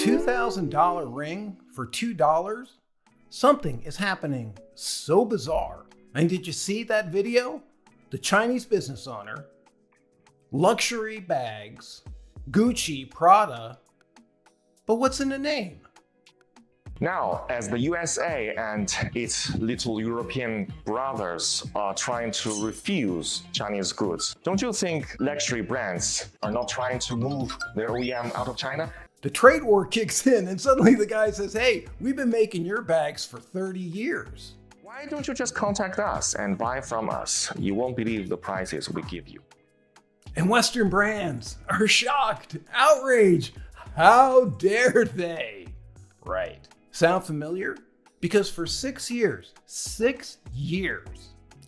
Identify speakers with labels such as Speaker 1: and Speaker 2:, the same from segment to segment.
Speaker 1: $2,000 ring for $2? Something is happening so bizarre. And did you see that video? The Chinese business owner, luxury bags, Gucci, Prada, but what's in the name?
Speaker 2: Now, as the USA and its little European brothers are trying to refuse Chinese goods, don't you think luxury brands are not trying to move their OEM out of China?
Speaker 1: The trade war kicks in and suddenly the guy says, hey, we've been making your bags for 30 years.
Speaker 2: Why don't you just contact us and buy from us? You won't believe the prices we give you.
Speaker 1: And Western brands are shocked, outraged. How dare they? Right. Sound familiar? Because for 6 years,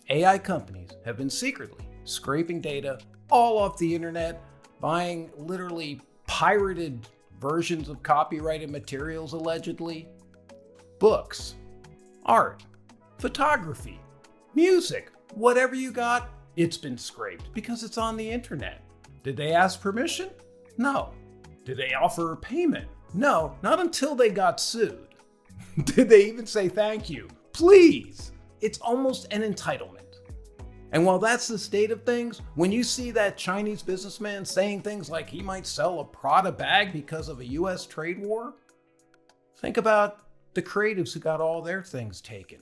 Speaker 1: AI companies have been secretly scraping data all off the internet, buying literally pirated versions of copyrighted materials allegedly, books, art, photography, music, whatever you got, it's been scraped because it's on the internet. Did they ask permission? No. Did they offer payment? No, not until they got sued. Did they even say thank you? Please. It's almost an entitlement. And while that's the state of things, when you see that Chinese businessman saying things like he might sell a Prada bag because of a US trade war, think about the creatives who got all their things taken.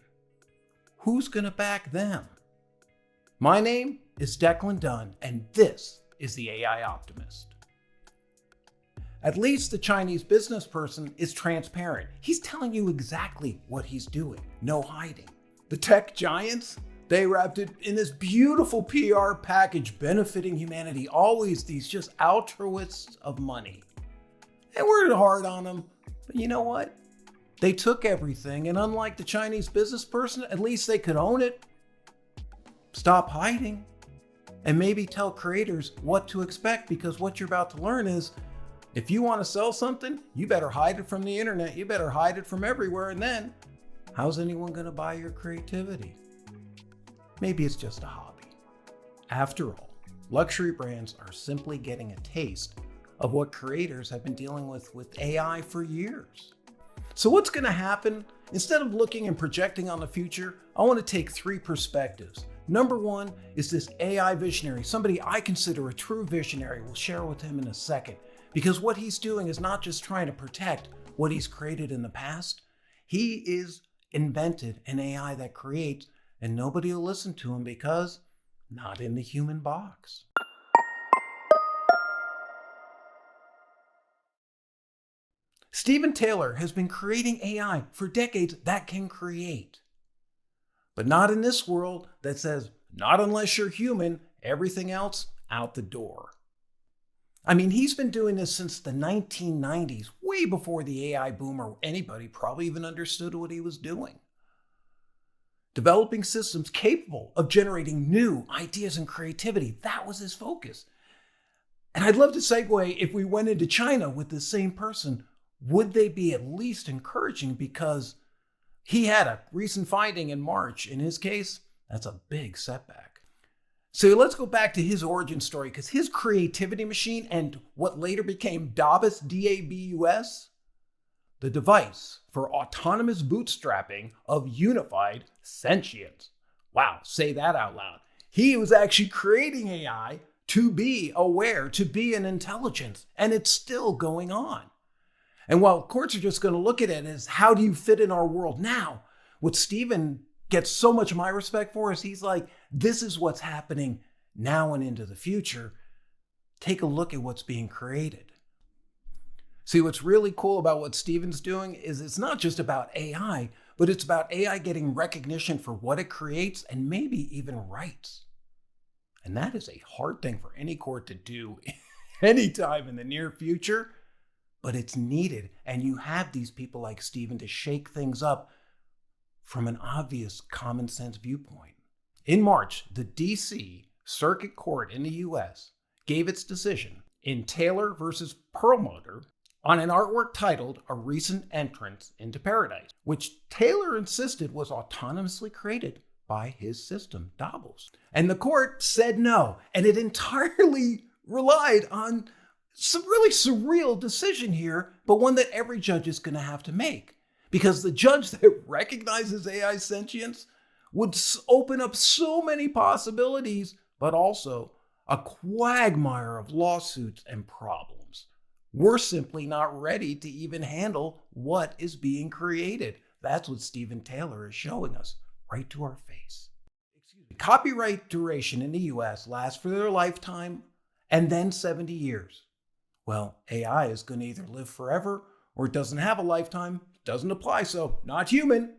Speaker 1: Who's gonna back them? My name is Declan Dunn, and this is the AI Optimist. At least the Chinese business person is transparent. He's telling you exactly what he's doing, no hiding. The tech giants, they wrapped it in this beautiful PR package benefiting humanity, always these just altruists of money. And we're hard on them, but you know what? They took everything, and unlike the Chinese business person, at least they could own it, stop hiding, and maybe tell creators what to expect, because what you're about to learn is, if you want to sell something, you better hide it from the internet. You better hide it from everywhere. And then, how's anyone going to buy your creativity? Maybe it's just a hobby. After all, luxury brands are simply getting a taste of what creators have been dealing with AI for years. So what's going to happen? Instead of looking and projecting on the future, I want to take 3 perspectives. Number 1 is this AI visionary, somebody I consider a true visionary. We'll share with him in a second. Because what he's doing is not just trying to protect what he's created in the past. He is invented an AI that creates, and nobody will listen to him because not in the human box. Thaler has been creating AI for decades that can create. But not in this world that says, not unless you're human, everything else out the door. I mean, he's been doing this since the 1990s, way before the AI boom or anybody probably even understood what he was doing. Developing systems capable of generating new ideas and creativity, that was his focus. And I'd love to segue, if we went into China with the same person, would they be at least encouraging? Because he had a recent finding in March. In his case, that's a big setback. So let's go back to his origin story, because his creativity machine and what later became DABUS, D-A-B-U-S, the device for autonomous bootstrapping of unified sentience. Wow, say that out loud. He was actually creating AI to be aware, to be an intelligence, and it's still going on. And while courts are just going to look at it as, how do you fit in our world now? What Stephen gets so much of my respect for is he's like, this is what's happening now and into the future. Take a look at what's being created. See, what's really cool about what Stephen's doing is it's not just about AI, but it's about AI getting recognition for what it creates and maybe even rights. And that is a hard thing for any court to do anytime in the near future, but it's needed. And you have these people like Stephen to shake things up from an obvious common sense viewpoint. In March, the DC Circuit Court in the US gave its decision in Thaler versus Perlmutter on an artwork titled A Recent Entrance into Paradise, which Thaler insisted was autonomously created by his system, DABUS. And the court said no, and it entirely relied on It's a really surreal decision here, but one that every judge is going to have to make. Because the judge that recognizes AI sentience would open up so many possibilities, but also a quagmire of lawsuits and problems. We're simply not ready to even handle what is being created. That's what Stephen Thaler is showing us right to our face. Copyright duration in the US lasts for their lifetime and then 70 years. Well, AI is going to either live forever or it doesn't have a lifetime, doesn't apply, so not human.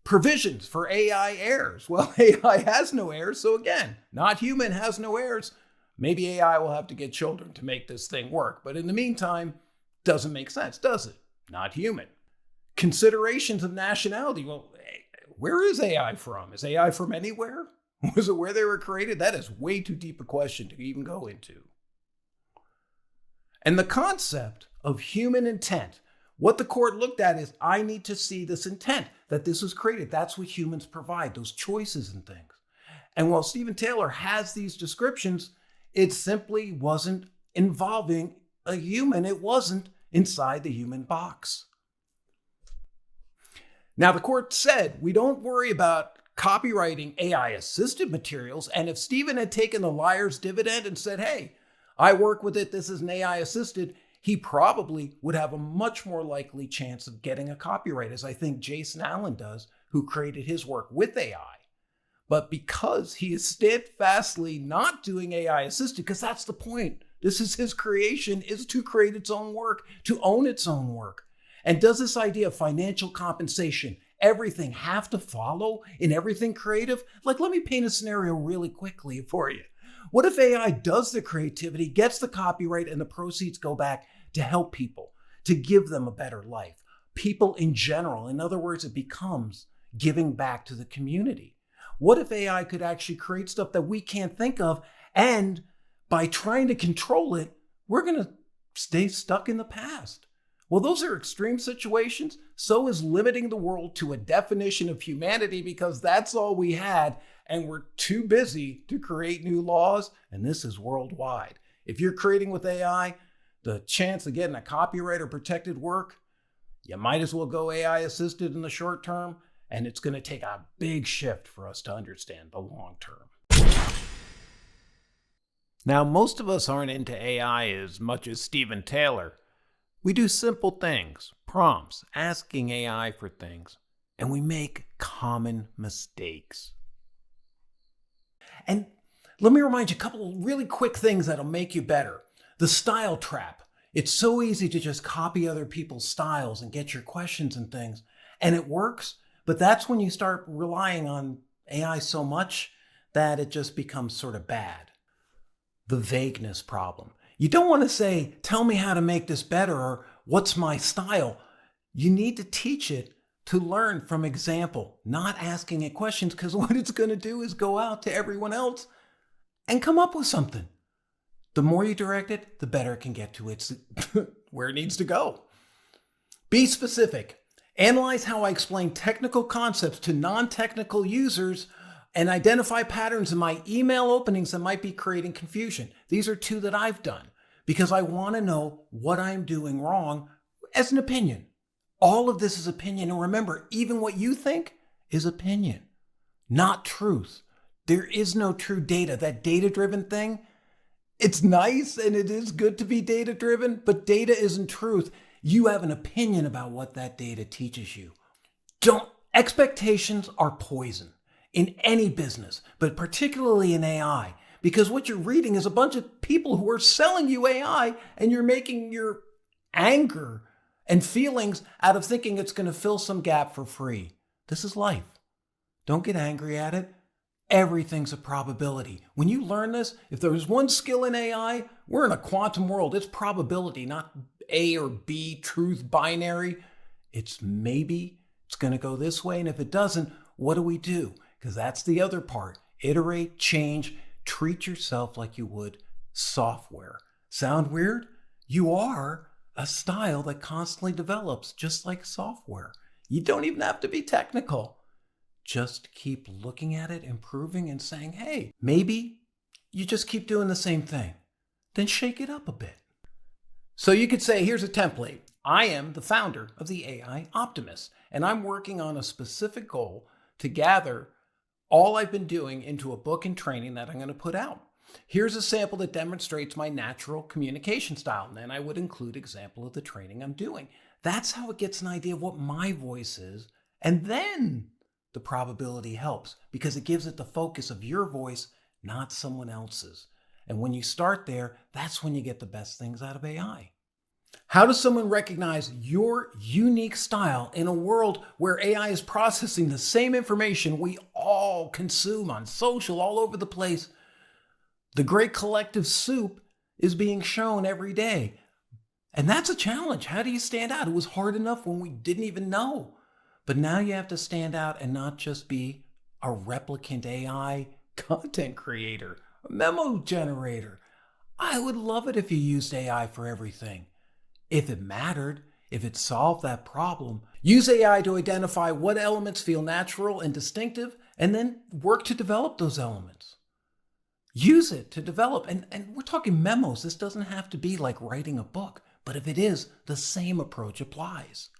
Speaker 1: Provisions for AI heirs. Well, AI has no heirs, so again, not human, has no heirs. Maybe AI will have to get children to make this thing work, but in the meantime, doesn't make sense, does it? Not human. Considerations of nationality. Well, where is AI from? Is AI from anywhere? Was it where they were created? That is way too deep a question to even go into. And the concept of human intent, what the court looked at is, I need to see this intent, that this was created. That's what humans provide, those choices and things. And while Stephen Thaler has these descriptions, it simply wasn't involving a human. It wasn't inside the human box. Now, the court said, we don't worry about copywriting AI-assisted materials. And if Stephen had taken the liar's dividend and said, hey, I work with it, this is an AI-assisted, he probably would have a much more likely chance of getting a copyright, as I think Jason Allen does, who created his work with AI. But because he is steadfastly not doing AI-assisted, because that's the point. This is his creation, is to create its own work, to own its own work. And does this idea of financial compensation, everything have to follow in everything creative? Like, let me paint a scenario really quickly for you. What if AI does the creativity, gets the copyright, and the proceeds go back to help people, to give them a better life? People in general. In other words, it becomes giving back to the community. What if AI could actually create stuff that we can't think of, and by trying to control it, we're going to stay stuck in the past? Well, those are extreme situations. So is limiting the world to a definition of humanity, because that's all we had, and we're too busy to create new laws, and this is worldwide. If you're creating with AI, the chance of getting a copyright or protected work, you might as well go AI assisted in the short term, and it's going to take a big shift for us to understand the long term. Now, most of us aren't into AI as much as Stephen Thaler. We do simple things, prompts, asking AI for things, and we make common mistakes. And let me remind you a couple of really quick things that'll make you better. The style trap. It's so easy to just copy other people's styles and get your questions and things, and it works, but that's when you start relying on AI so much that it just becomes sort of bad. The vagueness problem. You don't want to say, tell me how to make this better, or what's my style? You need to teach it to learn from example, not asking it questions, because what it's going to do is go out to everyone else and come up with something. The more you direct it, the better it can get to its where it needs to go. Be specific. Analyze how I explain technical concepts to non-technical users and identify patterns in my email openings that might be creating confusion. These are two that I've done because I want to know what I'm doing wrong as an opinion. All of this is opinion. And remember, even what you think is opinion, not truth. There is no true data. That data-driven thing, it's nice and it is good to be data-driven, but data isn't truth. You have an opinion about what that data teaches you. Expectations are poison in any business, but particularly in AI, because what you're reading is a bunch of people who are selling you AI, and you're making your anger and feelings out of thinking it's going to fill some gap for free. This is life. Don't get angry at it. Everything's a probability. When you learn this, if there's one skill in AI, we're in a quantum world. It's probability, not A or B, truth, binary. It's maybe it's going to go this way. And if it doesn't, what do we do? Because that's the other part. Iterate, change, treat yourself like you would software. Sound weird? You are a style that constantly develops, just like software. You don't even have to be technical. Just keep looking at it, improving, and saying, hey, maybe you just keep doing the same thing. Then shake it up a bit. So you could say, here's a template. I am the founder of the AI Optimist, and I'm working on a specific goal to gather all I've been doing into a book and training that I'm going to put out. Here's a sample that demonstrates my natural communication style. And then I would include example of the training I'm doing. That's how it gets an idea of what my voice is. And then the probability helps because it gives it the focus of your voice, not someone else's. And when you start there, that's when you get the best things out of AI. How does someone recognize your unique style in a world where AI is processing the same information we all consume on social all over the place? The great collective soup is being shown every day. And that's a challenge. How do you stand out? It was hard enough when we didn't even know. But now you have to stand out and not just be a replicant AI content creator, a memo generator. I would love it if you used AI for everything. If it mattered, if it solved that problem, use AI to identify what elements feel natural and distinctive, and then work to develop those elements. Use it to develop, and we're talking memos. This doesn't have to be like writing a book, but if it is, the same approach applies.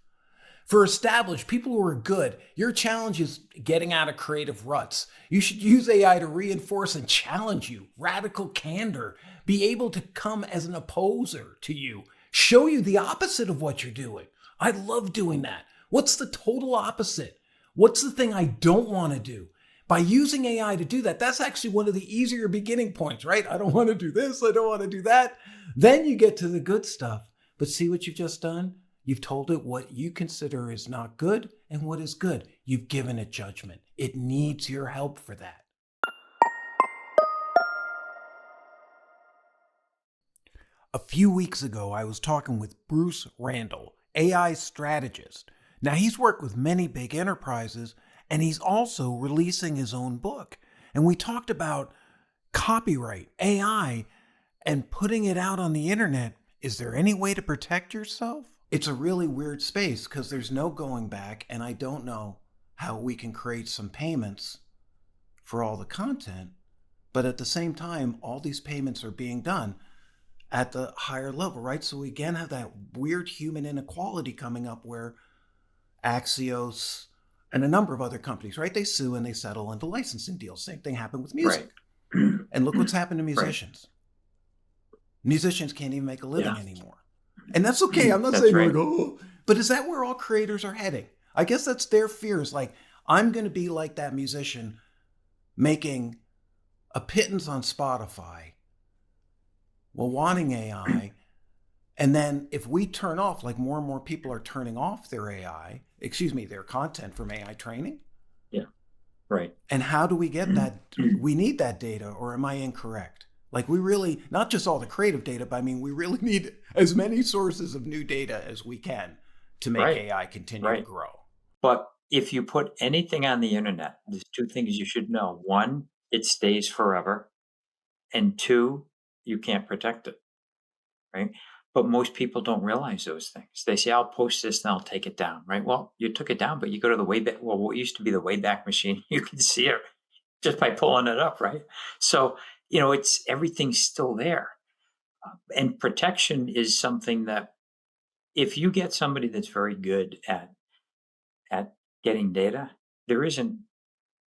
Speaker 1: For established people who are good, your challenge is getting out of creative ruts. You should use AI to reinforce and challenge you, radical candor, be able to come as an opposer to you, show you the opposite of what you're doing. I love doing that. What's the total opposite? What's the thing I don't want to do? By using AI to do that, that's actually one of the easier beginning points, right? I don't want to do this. I don't want to do that. Then you get to the good stuff. But see what you've just done? You've told it what you consider is not good and what is good. You've given it judgment. It needs your help for that. A few weeks ago, I was talking with Bruce Randall, AI strategist. Now, he's worked with many big enterprises, and he's also releasing his own book. And we talked about copyright, AI, and putting it out on the internet. Is there any way to protect yourself? It's a really weird space because there's no going back, and I don't know how we can create some payments for all the content. But at the same time, all these payments are being done at the higher level, right? So we again have that weird human inequality coming up where Axios and a number of other companies, right? They sue and they settle into licensing deals. Same thing happened with music. Right. And look what's happened to musicians. Right. Musicians can't even make a living anymore. And that's okay. I'm not saying like, oh, but is that where all creators are heading? I guess that's their fears. Like, I'm going to be like that musician making a pittance on Spotify while wanting AI. And then if we turn off, like more and more people are turning off their their content from AI training.
Speaker 3: Yeah, right.
Speaker 1: And how do we get that? We need that data, or am I incorrect? Like we really, not just all the creative data, but I mean, we really need as many sources of new data as we can to make AI continue to grow.
Speaker 3: But if you put anything on the internet, there's two things you should know. One, it stays forever. And two, you can't protect it, right? But most people don't realize those things. They say, I'll post this and I'll take it down, right? Well, you took it down, but you go to the Wayback, well, what used to be the Wayback Machine, you can see it just by pulling it up, right? So, it's everything's still there. And protection is something that if you get somebody that's very good at getting data, there isn't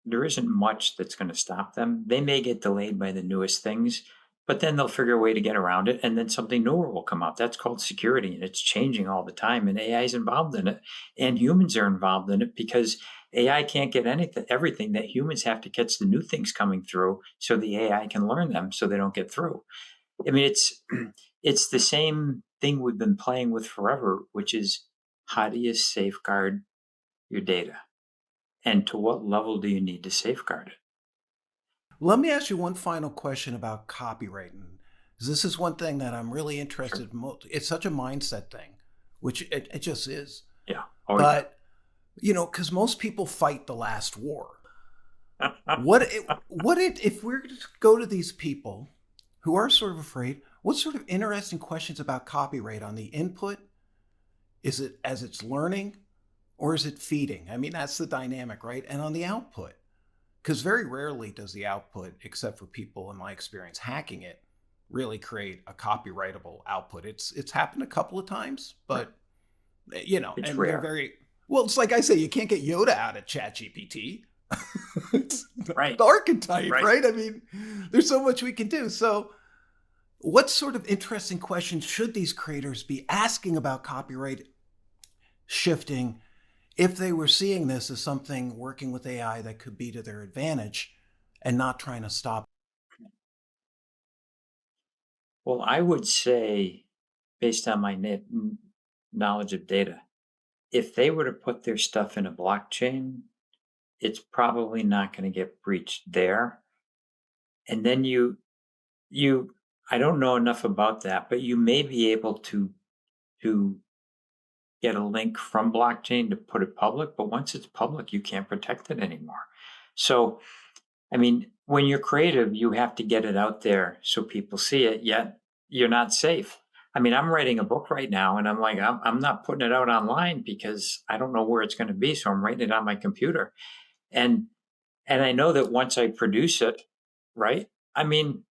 Speaker 3: much that's going to stop them. They may get delayed by the newest things, but then they'll figure a way to get around it, and then something newer will come out. That's called security, and it's changing all the time, and AI is involved in it, and humans are involved in it because AI can't get everything that humans have to catch the new things coming through so the AI can learn them so they don't get through. I mean, it's the same thing we've been playing with forever, which is how do you safeguard your data? And to what level do you need to safeguard it?
Speaker 1: Let me ask you one final question about copywriting. This is one thing that I'm really interested in. It's such a mindset thing, which it just is.
Speaker 3: Yeah.
Speaker 1: But, because most people fight the last war. If we're to go to these people who are sort of afraid, what sort of interesting questions about copyright on the input? Is it as it's learning or is it feeding? I mean, that's the dynamic, right? And on the output, because very rarely does the output, except for people in my experience hacking it, really create a copyrightable output. It's happened a couple of times, but you know,
Speaker 3: It's
Speaker 1: and
Speaker 3: rare.
Speaker 1: they're very well. It's like I say, you can't get Yoda out of ChatGPT. It's
Speaker 3: Right.
Speaker 1: the archetype,
Speaker 3: Right.
Speaker 1: right? I mean, there's so much we can do. So, what sort of interesting questions should these creators be asking about copyright shifting if they were seeing this as something working with AI that could be to their advantage and not trying to stop?
Speaker 3: Well, I would say, based on my knowledge of data, if they were to put their stuff in a blockchain, it's probably not going to get breached there. And then I don't know enough about that, but you may be able to get a link from blockchain to put it public. But once it's public, you can't protect it anymore. So, I mean, when you're creative, you have to get it out there so people see it, yet you're not safe. I mean, I'm writing a book right now and I'm like, I'm not putting it out online because I don't know where it's going to be. So I'm writing it on my computer. And I know that once I produce it, right? I mean,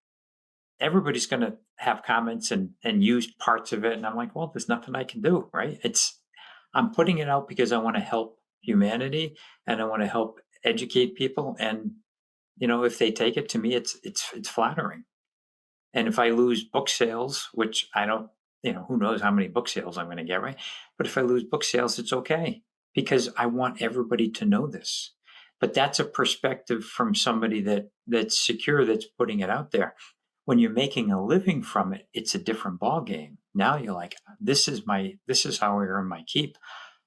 Speaker 3: everybody's going to have comments and use parts of it. And I'm like, well, there's nothing I can do, right? I'm putting it out because I want to help humanity and I want to help educate people. And, you know, if they take it, to me, it's flattering. And if I lose book sales, which I don't, you know, who knows how many book sales I'm going to get, right? But if I lose book sales, it's okay because I want everybody to know this. But that's a perspective from somebody that's secure, that's putting it out there. When you're making a living from it, it's a different ballgame. Now you're like, this is how I earn my keep.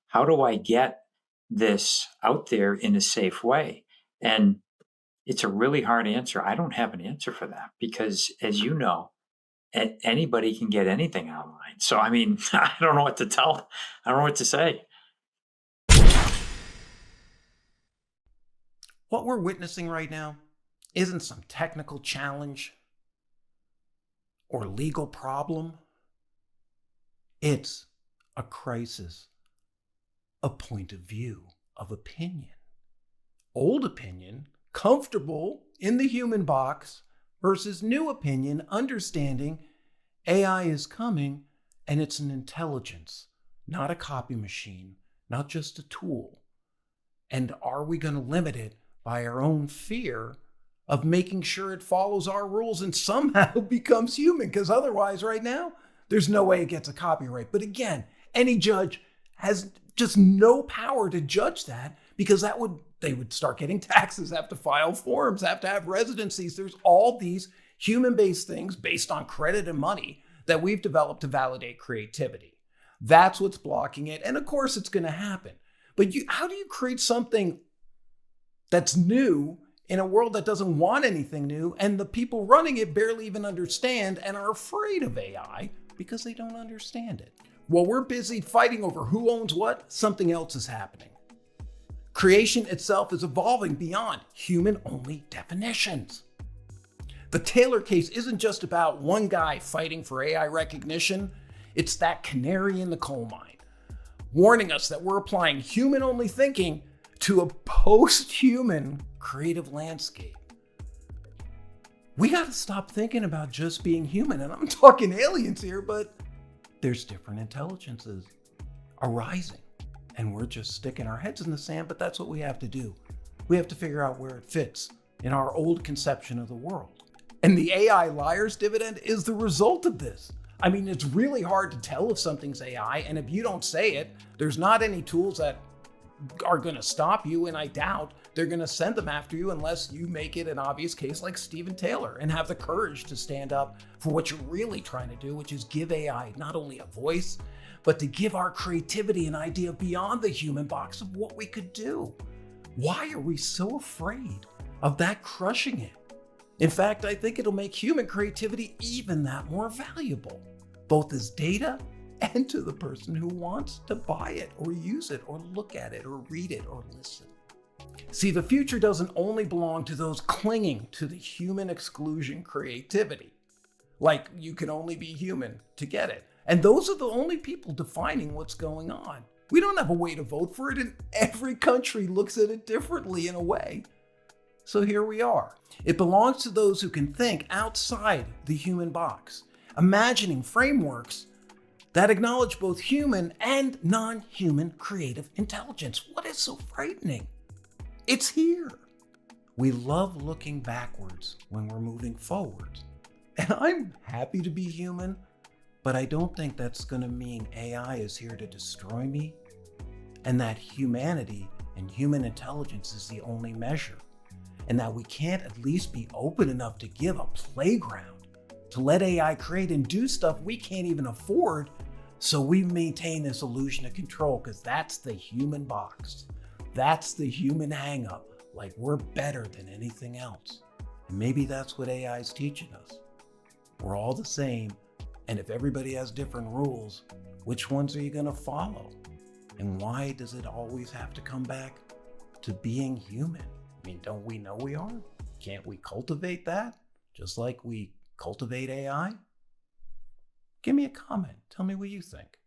Speaker 3: How do I get this out there in a safe way? And it's a really hard answer. I don't have an answer for that because, as you know, anybody can get anything online. So, I mean, I don't know what to tell. I don't know what to say.
Speaker 1: What we're witnessing right now isn't some technical challenge or legal problem. It's a crisis, a point of view, of opinion. Old opinion, comfortable in the human box, versus new opinion, understanding AI is coming and it's an intelligence, not a copy machine, not just a tool. And are we going to limit it by our own fear of making sure it follows our rules and somehow becomes human? Because otherwise, right now, there's no way it gets a copyright. But again, any judge has just no power to judge that because they would start getting taxes, have to file forms, have to have residencies. There's all these human-based things based on credit and money that we've developed to validate creativity. That's what's blocking it. And of course, it's going to happen. But how do you create something that's new in a world that doesn't want anything new, and the people running it barely even understand and are afraid of AI because they don't understand it? While we're busy fighting over who owns what, something else is happening. Creation itself is evolving beyond human-only definitions. The Thaler case isn't just about one guy fighting for AI recognition. It's that canary in the coal mine, warning us that we're applying human-only thinking to a post-human creative landscape. We got to stop thinking about just being human. And I'm talking aliens here, but there's different intelligences arising. And we're just sticking our heads in the sand, but that's what we have to do. We have to figure out where it fits in our old conception of the world. And the AI liars dividend is the result of this. I mean, it's really hard to tell if something's AI, and if you don't say it, there's not any tools that are going to stop you, and I doubt they're going to send them after you unless you make it an obvious case like Stephen Thaler and have the courage to stand up for what you're really trying to do, which is give AI not only a voice, but to give our creativity an idea beyond the human box of what we could do. Why are we so afraid of that crushing it? In fact, I think it'll make human creativity even that more valuable, both as data and to the person who wants to buy it or use it or look at it or read it or listen. See, the future doesn't only belong to those clinging to the human exclusion creativity, like you can only be human to get it. And those are the only people defining what's going on. We don't have a way to vote for it, and every country looks at it differently in a way. So here we are. It belongs to those who can think outside the human box, imagining frameworks that acknowledge both human and non-human creative intelligence. What is so frightening? It's here. We love looking backwards when we're moving forwards. And I'm happy to be human, but I don't think that's going to mean AI is here to destroy me, and that humanity and human intelligence is the only measure, and that we can't at least be open enough to give a playground to let AI create and do stuff we can't even afford, so we maintain this illusion of control, because that's the human box. That's the human hang-up, like we're better than anything else. And maybe that's what AI is teaching us. We're all the same, and if everybody has different rules, which ones are you going to follow? And why does it always have to come back to being human? I mean, don't we know we are? Can't we cultivate that just like we cultivate AI? Give me a comment. Tell me what you think.